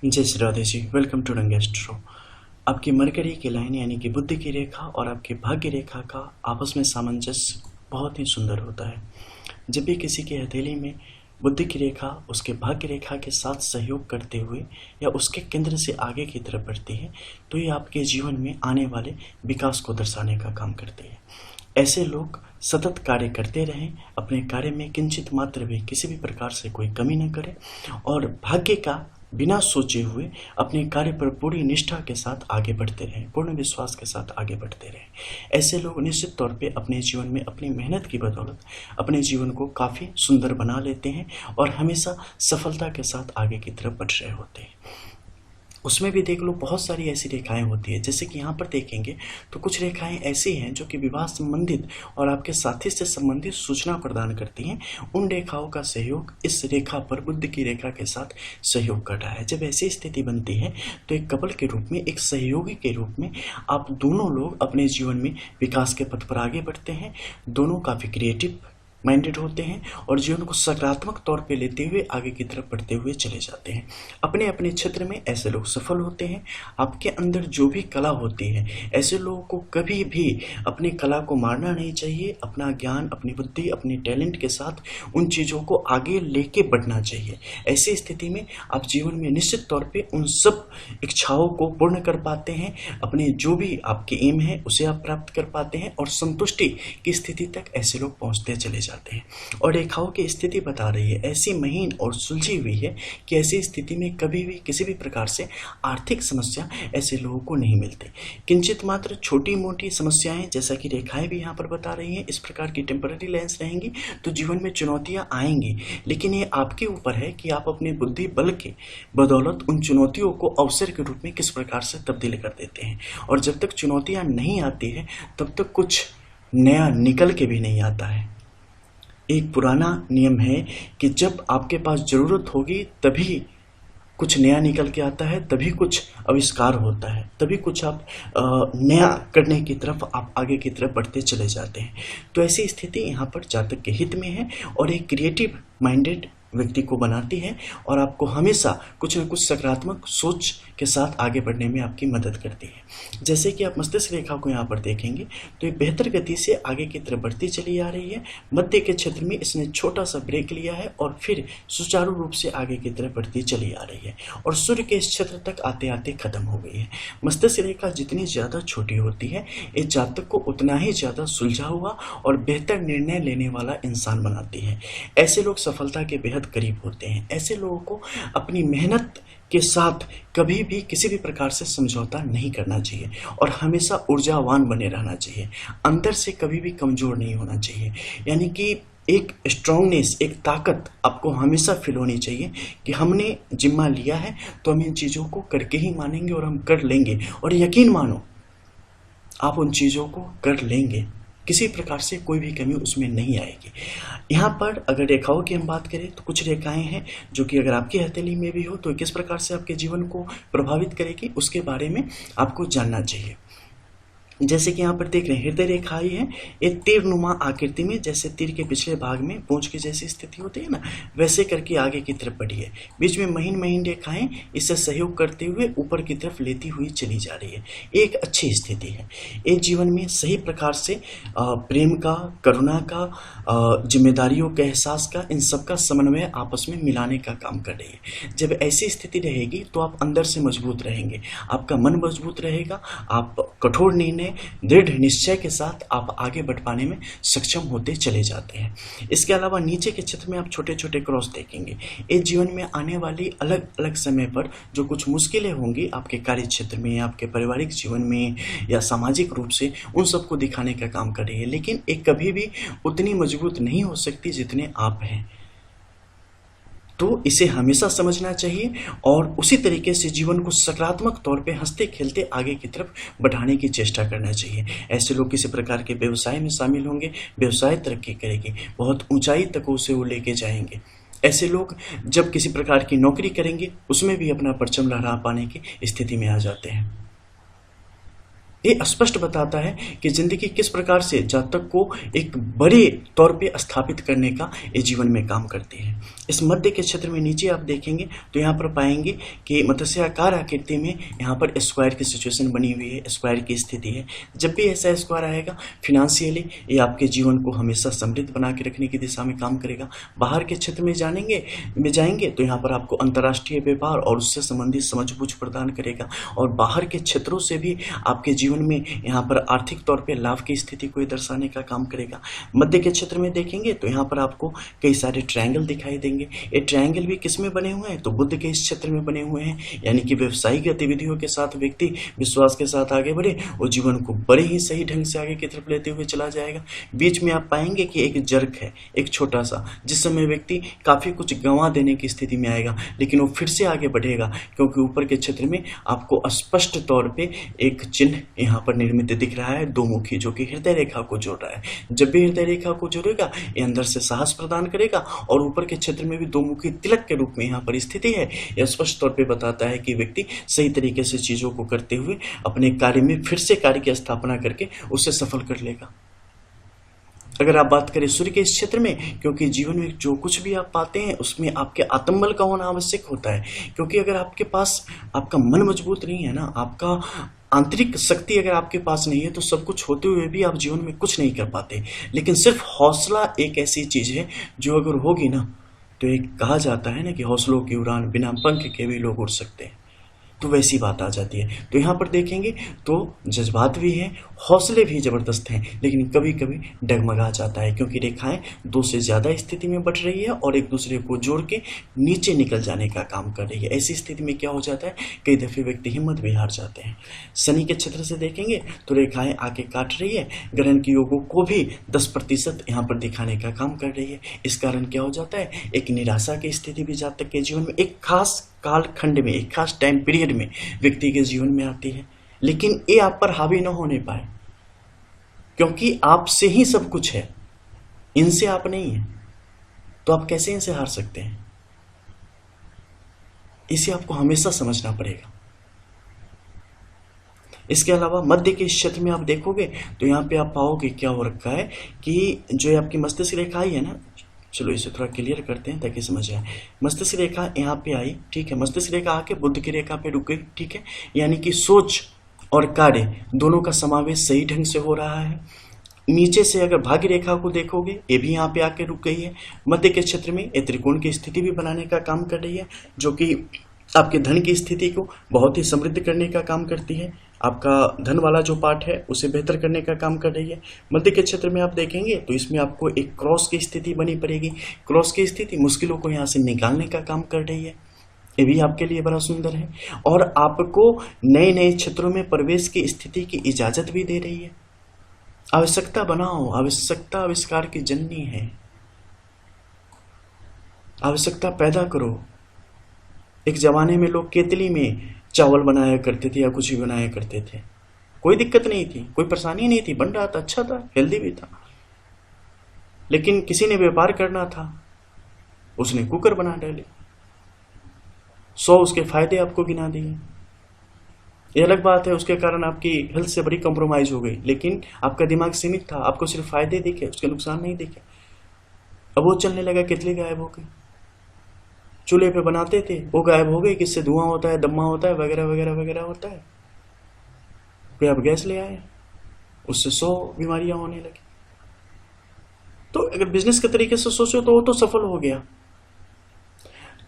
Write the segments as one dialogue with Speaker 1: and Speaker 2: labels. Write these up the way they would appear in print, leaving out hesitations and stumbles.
Speaker 1: जय Shri Radhe ji. Welcome to रंगेस्ट्रो। आपकी मरकरी की लाइन यानी कि बुद्धि की रेखा और आपकी भाग्य रेखा का आपस में सामंजस्य बहुत ही सुंदर होता है। जब भी किसी की हथेली में बुद्धि की रेखा उसके भाग्य रेखा के साथ सहयोग करते हुए या उसके केंद्र से आगे की तरफ बढ़ती है तो ये आपके जीवन में आने वाले विकास को दर्शाने का काम करती है। ऐसे लोग सतत कार्य करते रहें, अपने कार्य में किंचित मात्र भी किसी भी प्रकार से कोई कमी न करें और भाग्य का बिना सोचे हुए अपने कार्य पर पूरी निष्ठा के साथ आगे बढ़ते रहें, पूर्ण विश्वास के साथ आगे बढ़ते रहें। ऐसे लोग निश्चित तौर पे अपने जीवन में अपनी मेहनत की बदौलत अपने जीवन को काफ़ी सुंदर बना लेते हैं और हमेशा सफलता के साथ आगे की तरफ बढ़ रहे होते हैं। उसमें भी देख लो बहुत सारी ऐसी रेखाएं होती है, जैसे कि यहाँ पर देखेंगे तो कुछ रेखाएं ऐसी हैं जो कि विवाह संबंधित और आपके साथी से संबंधित सूचना प्रदान करती हैं। उन रेखाओं का सहयोग इस रेखा पर बुद्धि की रेखा के साथ सहयोग कर रहा है। जब ऐसी स्थिति बनती है तो एक कपल के रूप में, एक सहयोगी के रूप में आप दोनों लोग अपने जीवन में विकास के पथ पर आगे बढ़ते हैं। दोनों काफ़ी क्रिएटिव माइंडेड होते हैं और जीवन को सकारात्मक तौर पे लेते हुए आगे की तरफ बढ़ते हुए चले जाते हैं। अपने अपने क्षेत्र में ऐसे लोग सफल होते हैं। आपके अंदर जो भी कला होती है, ऐसे लोगों को कभी भी अपनी कला को मारना नहीं चाहिए। अपना ज्ञान, अपनी बुद्धि, अपने टैलेंट के साथ उन चीज़ों को आगे लेके बढ़ना चाहिए। ऐसी स्थिति में आप जीवन में निश्चित तौर पर उन सब इच्छाओं को पूर्ण कर पाते हैं। अपने जो भी आपके एम है उसे आप प्राप्त कर पाते हैं और संतुष्टि की स्थिति तक ऐसे लोग पहुँचते चले जाते हैं। और रेखाओं की स्थिति बता रही है ऐसी महीन और सुलझी हुई है कि ऐसी स्थिति में कभी भी किसी भी प्रकार से आर्थिक समस्या ऐसे लोगों को नहीं मिलती। किंचित मात्र छोटी मोटी समस्याएं, जैसा कि रेखाएं भी यहाँ पर बता रही हैं, इस प्रकार की टेम्पररी लाइन्स रहेंगी तो जीवन में चुनौतियां आएंगी, लेकिन ये आपके ऊपर है कि आप अपने बुद्धि बल के बदौलत उन चुनौतियों को अवसर के रूप में किस प्रकार से तब्दील कर देते हैं। और जब तक चुनौतियां नहीं आती है तब तक कुछ नया निकल के भी नहीं आता है। एक पुराना नियम है कि जब आपके पास ज़रूरत होगी तभी कुछ नया निकल के आता है, तभी कुछ आविष्कार होता है, तभी कुछ आप नया करने की तरफ आप आगे की तरफ बढ़ते चले जाते हैं। तो ऐसी स्थिति यहाँ पर जातक के हित में है और एक क्रिएटिव माइंडेड व्यक्ति को बनाती है और आपको हमेशा कुछ न कुछ सकारात्मक सोच के साथ आगे बढ़ने में आपकी मदद करती है। जैसे कि आप मस्तिष्क रेखा को यहाँ पर देखेंगे तो ये बेहतर गति से आगे की तरफ बढ़ती चली आ रही है। मध्य के क्षेत्र में इसने छोटा सा ब्रेक लिया है और फिर सुचारू रूप से आगे की तरफ बढ़ती चली आ रही है और सूर्य के इस क्षेत्र तक आते आते खत्म हो गई है। मस्तिष्क रेखा जितनी ज़्यादा छोटी होती है इस जातक को उतना ही ज़्यादा सुलझा हुआ और बेहतर निर्णय लेने वाला इंसान बनाती है। ऐसे लोग सफलता के बेहद करीब होते हैं। ऐसे लोगों को अपनी मेहनत के साथ कभी भी किसी भी प्रकार से समझौता नहीं करना चाहिए और हमेशा ऊर्जावान बने रहना चाहिए। अंदर से कभी भी कमज़ोर नहीं होना चाहिए, यानी कि एक स्ट्रांगनेस, एक ताकत आपको हमेशा फील होनी चाहिए कि हमने जिम्मा लिया है तो हम इन चीज़ों को करके ही मानेंगे और हम कर लेंगे। और यकीन मानो आप उन चीज़ों को कर लेंगे, किसी प्रकार से कोई भी कमी उसमें नहीं आएगी। यहाँ पर अगर रेखाओं की हम बात करें तो कुछ रेखाएं हैं जो कि अगर आपकी हथेली में भी हो तो किस प्रकार से आपके जीवन को प्रभावित करेगी उसके बारे में आपको जानना चाहिए। जैसे कि यहाँ पर देख रहे हैं हृदय रेखा आई है, एक तीरनुमा आकृति में, जैसे तीर के पिछले भाग में पूंछ की जैसी स्थिति होती है ना, वैसे करके आगे की तरफ बढ़ी है। बीच में महीन महीन रेखाएं इससे सहयोग करते हुए ऊपर की तरफ लेती हुई चली जा रही है। एक अच्छी स्थिति है। एक जीवन में सही प्रकार से प्रेम का, करुणा का, जिम्मेदारियों के एहसास का, इन सब का समन्वय आपस में मिलाने का काम कर रही है। जब ऐसी स्थिति रहेगी तो आप अंदर से मजबूत रहेंगे, आपका मन मजबूत रहेगा, आप कठोर निर्णय, दृढ़ निश्चय के साथ आप आगे बढ़ पाने में सक्षम होते चले जाते हैं। इसके अलावा नीचे के क्षेत्र में आप छोटे छोटे क्रॉस देखेंगे। इस जीवन में आने वाली अलग अलग समय पर जो कुछ मुश्किलें होंगी आपके कार्य क्षेत्र में, आपके पारिवारिक जीवन में या सामाजिक रूप से, उन सबको दिखाने का काम कर रही है, लेकिन एक कभी भी उतनी मजबूत नहीं हो सकती जितने आप हैं। तो इसे हमेशा समझना चाहिए और उसी तरीके से जीवन को सकारात्मक तौर पे हंसते खेलते आगे की तरफ बढ़ाने की चेष्टा करना चाहिए। ऐसे लोग किसी प्रकार के व्यवसाय में शामिल होंगे, व्यवसाय तरक्की करेगी, बहुत ऊंचाई तक उसे वो लेके जाएंगे। ऐसे लोग जब किसी प्रकार की नौकरी करेंगे उसमें भी अपना परचम लहरा पाने की स्थिति में आ जाते हैं। ये स्पष्ट बताता है कि जिंदगी किस प्रकार से जातक को एक बड़े तौर पे स्थापित करने का ये जीवन में काम करती है। इस मध्य के क्षेत्र में नीचे आप देखेंगे तो यहाँ पर पाएंगे कि मत्स्याकार आकृति में यहाँ पर स्क्वायर की सिचुएशन बनी हुई है, स्क्वायर की स्थिति है। जब भी ऐसा स्क्वायर आएगा फिनेंशियली ये आपके जीवन को हमेशा समृद्ध बना के रखने की दिशा में काम करेगा। बाहर के क्षेत्र में जाएंगे तो यहाँ पर आपको अंतर्राष्ट्रीय व्यापार और उससे संबंधित समझ बूझ प्रदान करेगा, और बाहर के क्षेत्रों से भी आपके जीवन में यहाँ पर आर्थिक तौर पे लाभ की स्थिति को दर्शाने का काम करेगा। मध्य के क्षेत्र में देखेंगे तो यहाँ पर आपको कई सारे ट्रायंगल दिखाई देंगे। ये ट्रायंगल भी किस में बने हुए हैं, तो बुद्ध के इस क्षेत्र में बने हुए हैं, यानी कि व्यवसायिक गतिविधियों के साथ व्यक्ति विश्वास के साथ आगे बढ़े और जीवन को बड़े ही सही ढंग से आगे की तरफ लेते हुए चला जाएगा। बीच में आप पाएंगे कि एक जर्क है, एक छोटा सा, जिस समय व्यक्ति काफी कुछ गंवा देने की स्थिति में आएगा, लेकिन वो फिर से आगे बढ़ेगा क्योंकि ऊपर के क्षेत्र में आपको स्पष्ट तौर पे एक चिन्ह यहाँ पर निर्मित दिख रहा है, दो मुखी, जो कि हृदय रेखा को जोड़ रहा है। जब भी हृदय रेखा को जोड़ेगा ये अंदर से साहस प्रदान करेगा, और ऊपर के क्षेत्र में भी दो मुखी तिलक के रूप में यहाँ पर स्थिति है। यह स्पष्ट तौर पे बताता है कि व्यक्ति सही तरीके से चीजों को करते हुए अपने कार्य में फिर से कार्य की स्थापना करके उसे सफल कर लेगा। अगर आप बात करें सूर्य के इस क्षेत्र में, क्योंकि जीवन में जो कुछ भी आप पाते हैं उसमें आपके आत्मबल का होना आवश्यक होता है, क्योंकि अगर आपके पास आपका मन मजबूत नहीं है ना, आपका आंतरिक शक्ति अगर आपके पास नहीं है, तो सब कुछ होते हुए भी आप जीवन में कुछ नहीं कर पाते। लेकिन सिर्फ हौसला एक ऐसी चीज है जो अगर होगी ना, तो एक कहा जाता है ना कि हौसलों की उड़ान बिना पंख के भी लोग उड़ सकते हैं, तो वैसी बात आ जाती है। तो यहाँ पर देखेंगे तो जज्बात भी हैं, हौसले भी ज़बरदस्त हैं, लेकिन कभी कभी डगमगा जाता है क्योंकि रेखाएं दो से ज़्यादा स्थिति में बढ़ रही है और एक दूसरे को जोड़ के नीचे निकल जाने का काम कर रही है। ऐसी स्थिति में क्या हो जाता है, कई दफ़े व्यक्ति हिम्मत भी हार जाते हैं। शनि के क्षेत्र से देखेंगे तो रेखाएं आके काट रही है, ग्रहण की योगों को भी 10% यहाँ पर दिखाने का काम कर रही है। इस कारण क्या हो जाता है, एक निराशा की स्थिति भी जातक के जीवन में एक खास कालखंड में, एक खास टाइम पीरियड में व्यक्ति के जीवन में आती है। लेकिन ये आप पर हावी न होने पाए, क्योंकि आपसे ही सब कुछ है, इनसे आप नहीं है, तो आप कैसे इनसे हार सकते हैं। इसे आपको हमेशा समझना पड़ेगा। इसके अलावा मध्य के क्षेत्र में आप देखोगे तो यहाँ पे आप पाओगे क्या हो रखा है कि जो आपकी मस्तिष्क रेखा है ना, चलो इसे थोड़ा क्लियर करते हैं ताकि समझ आए। मस्तिष्क रेखा यहाँ पे आई, ठीक है, मस्तिष्क रेखा आके बुध की रेखा पे रुक गई, ठीक है, यानी कि सोच और कार्य दोनों का समावेश सही ढंग से हो रहा है। नीचे से अगर भाग्य रेखा को देखोगे ये भी यहाँ पे आके रुक गई है। मध्य के क्षेत्र में ये त्रिकोण की स्थिति भी बनाने का काम कर रही है, जो कि आपके धन की स्थिति को बहुत ही समृद्ध करने का काम करती है। आपका धन वाला जो पार्ट है उसे बेहतर करने का काम कर रही है। मध्य के क्षेत्र में आप देखेंगे तो इसमें आपको एक क्रॉस की स्थिति बनी पड़ेगी। क्रॉस की स्थिति मुश्किलों को यहाँ से निकालने का काम कर रही है, ये भी आपके लिए बड़ा सुंदर है, और आपको नए नए क्षेत्रों में प्रवेश की स्थिति की इजाजत भी दे रही है। आवश्यकता बनाओ, आवश्यकता आविष्कार की जननी है, आवश्यकता पैदा करो। एक जमाने में लोग केतली में चावल बनाया करते थे या कुछ भी बनाया करते थे, कोई दिक्कत नहीं थी, कोई परेशानी नहीं थी, बन रहा था, अच्छा था, हेल्दी भी था। लेकिन किसी ने व्यापार करना था, उसने कुकर बना डाले, 100 उसके फायदे आपको गिना दिए। ये अलग बात है, उसके कारण आपकी हेल्थ से बड़ी कॉम्प्रोमाइज हो गई, लेकिन आपका दिमाग सीमित था, आपको सिर्फ फायदे दिखे, उसके नुकसान नहीं दिखे। अब वो चलने लगा, केतली गायब हो गई। चूल्हे पे बनाते थे, वो गायब हो गई, किससे धुआं होता है, दम्मा होता है, वगैरह वगैरह वगैरह होता है। फिर आप गैस ले आए, उससे 100 बीमारियां होने लगी। तो अगर बिजनेस के तरीके से सोचो तो वो तो सफल हो गया।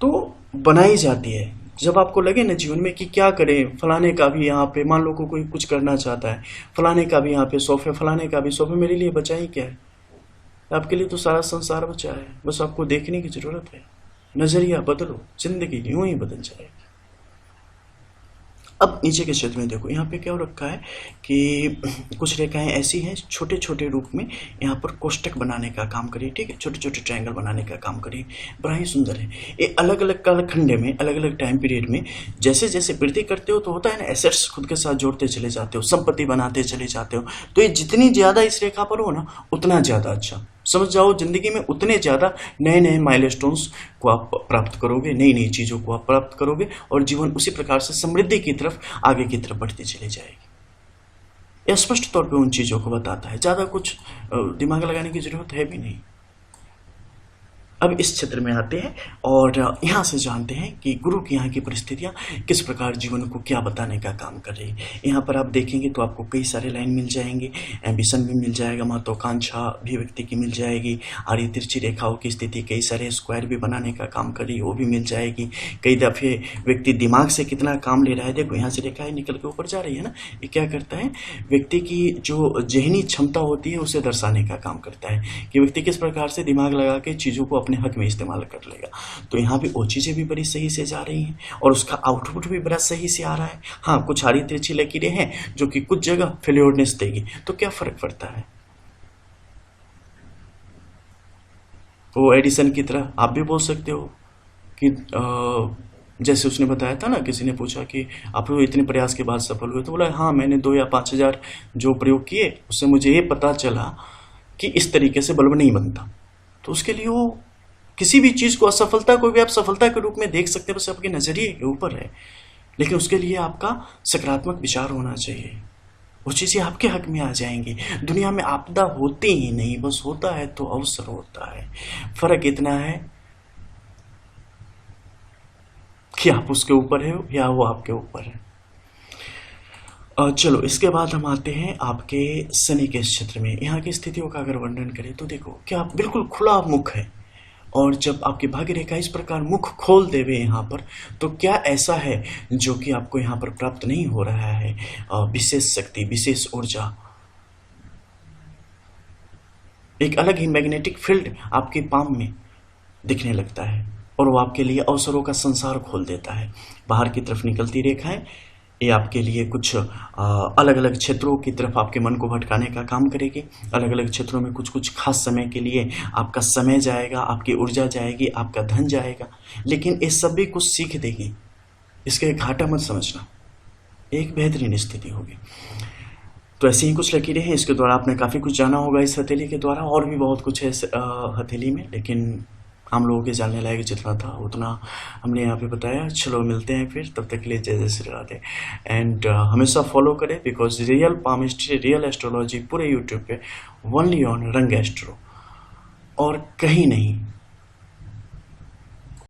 Speaker 1: तो बनाई जाती है, जब आपको लगे ना जीवन में कि क्या करें, फलाने का भी यहाँ पे, मान लो कोई कुछ करना चाहता है, फलाने का भी यहाँ पे शौक है, फलाने का भी शौक है, मेरे लिए बचा ही क्या है। आपके लिए तो सारा संसार बचा है, बस आपको देखने की जरूरत है। नजरिया बदलो, जिंदगी यूं ही बदल जाएगी। अब नीचे के क्षेत्र में देखो, यहाँ पे क्या हो रखा है कि कुछ रेखाएं ऐसी हैं छोटे छोटे रूप में यहाँ पर कोष्टक बनाने का काम करिए, ठीक है, छोटे छोटे ट्रायंगल बनाने का काम करिए, बड़ा ही सुंदर है। ये अलग अलग कालखंड में, अलग अलग टाइम पीरियड में जैसे जैसे वृद्धि करते हो तो होता है ना, एसेट्स खुद के साथ जोड़ते चले जाते हो, संपत्ति बनाते चले जाते हो। तो ये जितनी ज्यादा इस रेखा पर हो ना, उतना ज्यादा अच्छा। समझ जाओ, जिंदगी में उतने ज्यादा नए नए माइलस्टोन्स को आप प्राप्त करोगे, नई नई चीजों को आप प्राप्त करोगे, और जीवन उसी प्रकार से समृद्धि की तरफ, आगे की तरफ बढ़ती चली जाएगी। या स्पष्ट तौर पे उन चीज़ों को बताता है। ज़्यादा कुछ दिमाग लगाने की ज़रूरत है भी नहीं। अब इस क्षेत्र में आते हैं और यहाँ से जानते हैं कि गुरु की यहाँ की परिस्थितियाँ किस प्रकार जीवन को क्या बताने का काम कर रही है। यहाँ पर आप देखेंगे तो आपको कई सारे लाइन मिल जाएंगे, एम्बिशन भी मिल जाएगा, महत्वाकांक्षा भी व्यक्ति की मिल जाएगी, आड़ी तिरछी रेखाओं की स्थिति, कई सारे स्क्वायर भी बनाने का काम कर रही है, वो भी मिल जाएगी। कई दफ़े व्यक्ति दिमाग से कितना काम ले रहा है, देखो यहाँ से रेखाएं निकल के ऊपर जा रही है ना, ये क्या करता है, व्यक्ति की जो ज़हनी क्षमता होती है उसे दर्शाने का काम करता है कि व्यक्ति किस प्रकार से दिमाग लगा के चीज़ों को अपने हक में इस्तेमाल कर लेगा। तो यहाँ भी वो चीज़ें भी बड़ी सही से जा रही हैं और उसका आउटपुट भी बड़ा सही से आ रहा है। हाँ, कुछ आड़ी तिरछी लकीरें हैं जो कि कुछ जगह फेल्योरनेस देगी, तो क्या फ़र्क पड़ता है। वो एडिसन की तरह आप भी बोल सकते हो कि जैसे उसने बताया था ना, किसी ने पूछा कि आप लोग इतने प्रयास के बाद सफल हुए, तो बोला हाँ, मैंने 2 या 5,000 जो प्रयोग किए उससे मुझे ये पता चला कि इस तरीके से बल्ब नहीं बनता। तो उसके लिए वो किसी भी चीज़ को, असफलता को भी आप सफलता के रूप में देख सकते हैं, बस आपके नज़रिए के ऊपर है। लेकिन उसके लिए आपका सकारात्मक विचार होना चाहिए, वो चीज़ें आपके हक में आ जाएंगी। दुनिया में आपदा होती ही नहीं, बस होता है तो अवसर होता है। फर्क इतना है कि आप उसके ऊपर है या वो आपके ऊपर है। चलो, इसके बाद हम आते हैं आपके शनि के क्षेत्र में। यहाँ की स्थितियों का अगर वर्णन करें तो देखो, क्या आप बिल्कुल खुला मुख है, और जब आपकी भाग्य रेखा इस प्रकार मुख खोल देवे यहाँ पर, तो क्या ऐसा है जो कि आपको यहाँ पर प्राप्त नहीं हो रहा है, विशेष शक्ति, विशेष ऊर्जा, एक अलग ही मैग्नेटिक फील्ड आपके पाम में दिखने लगता है और वो आपके लिए अवसरों का संसार खोल देता है। बाहर की तरफ निकलती रेखाएं ये आपके लिए कुछ अलग अलग क्षेत्रों की तरफ आपके मन को भटकाने का काम करेगी। अलग अलग क्षेत्रों में कुछ कुछ खास समय के लिए आपका समय जाएगा, आपकी ऊर्जा जाएगी, आपका धन जाएगा, लेकिन ये सब भी कुछ सीख देगी। इसके घाटा मत समझना, एक बेहतरीन स्थिति होगी। तो ऐसे ही कुछ लकीरें हैं, इसके द्वारा आपने काफ़ी कुछ जाना होगा इस हथेली के द्वारा, और भी बहुत कुछ है इस हथेली में, लेकिन हम लोगों के जानने लायक जितना था उतना हमने यहाँ पे बताया। चलो मिलते हैं फिर, तब तक के लिए जय जय श्री राधे। एंड हमेशा फॉलो करें, because real palmistry, real astrology पूरे यूट्यूब पे ओनली ऑन रंग एस्ट्रो, और कहीं नहीं।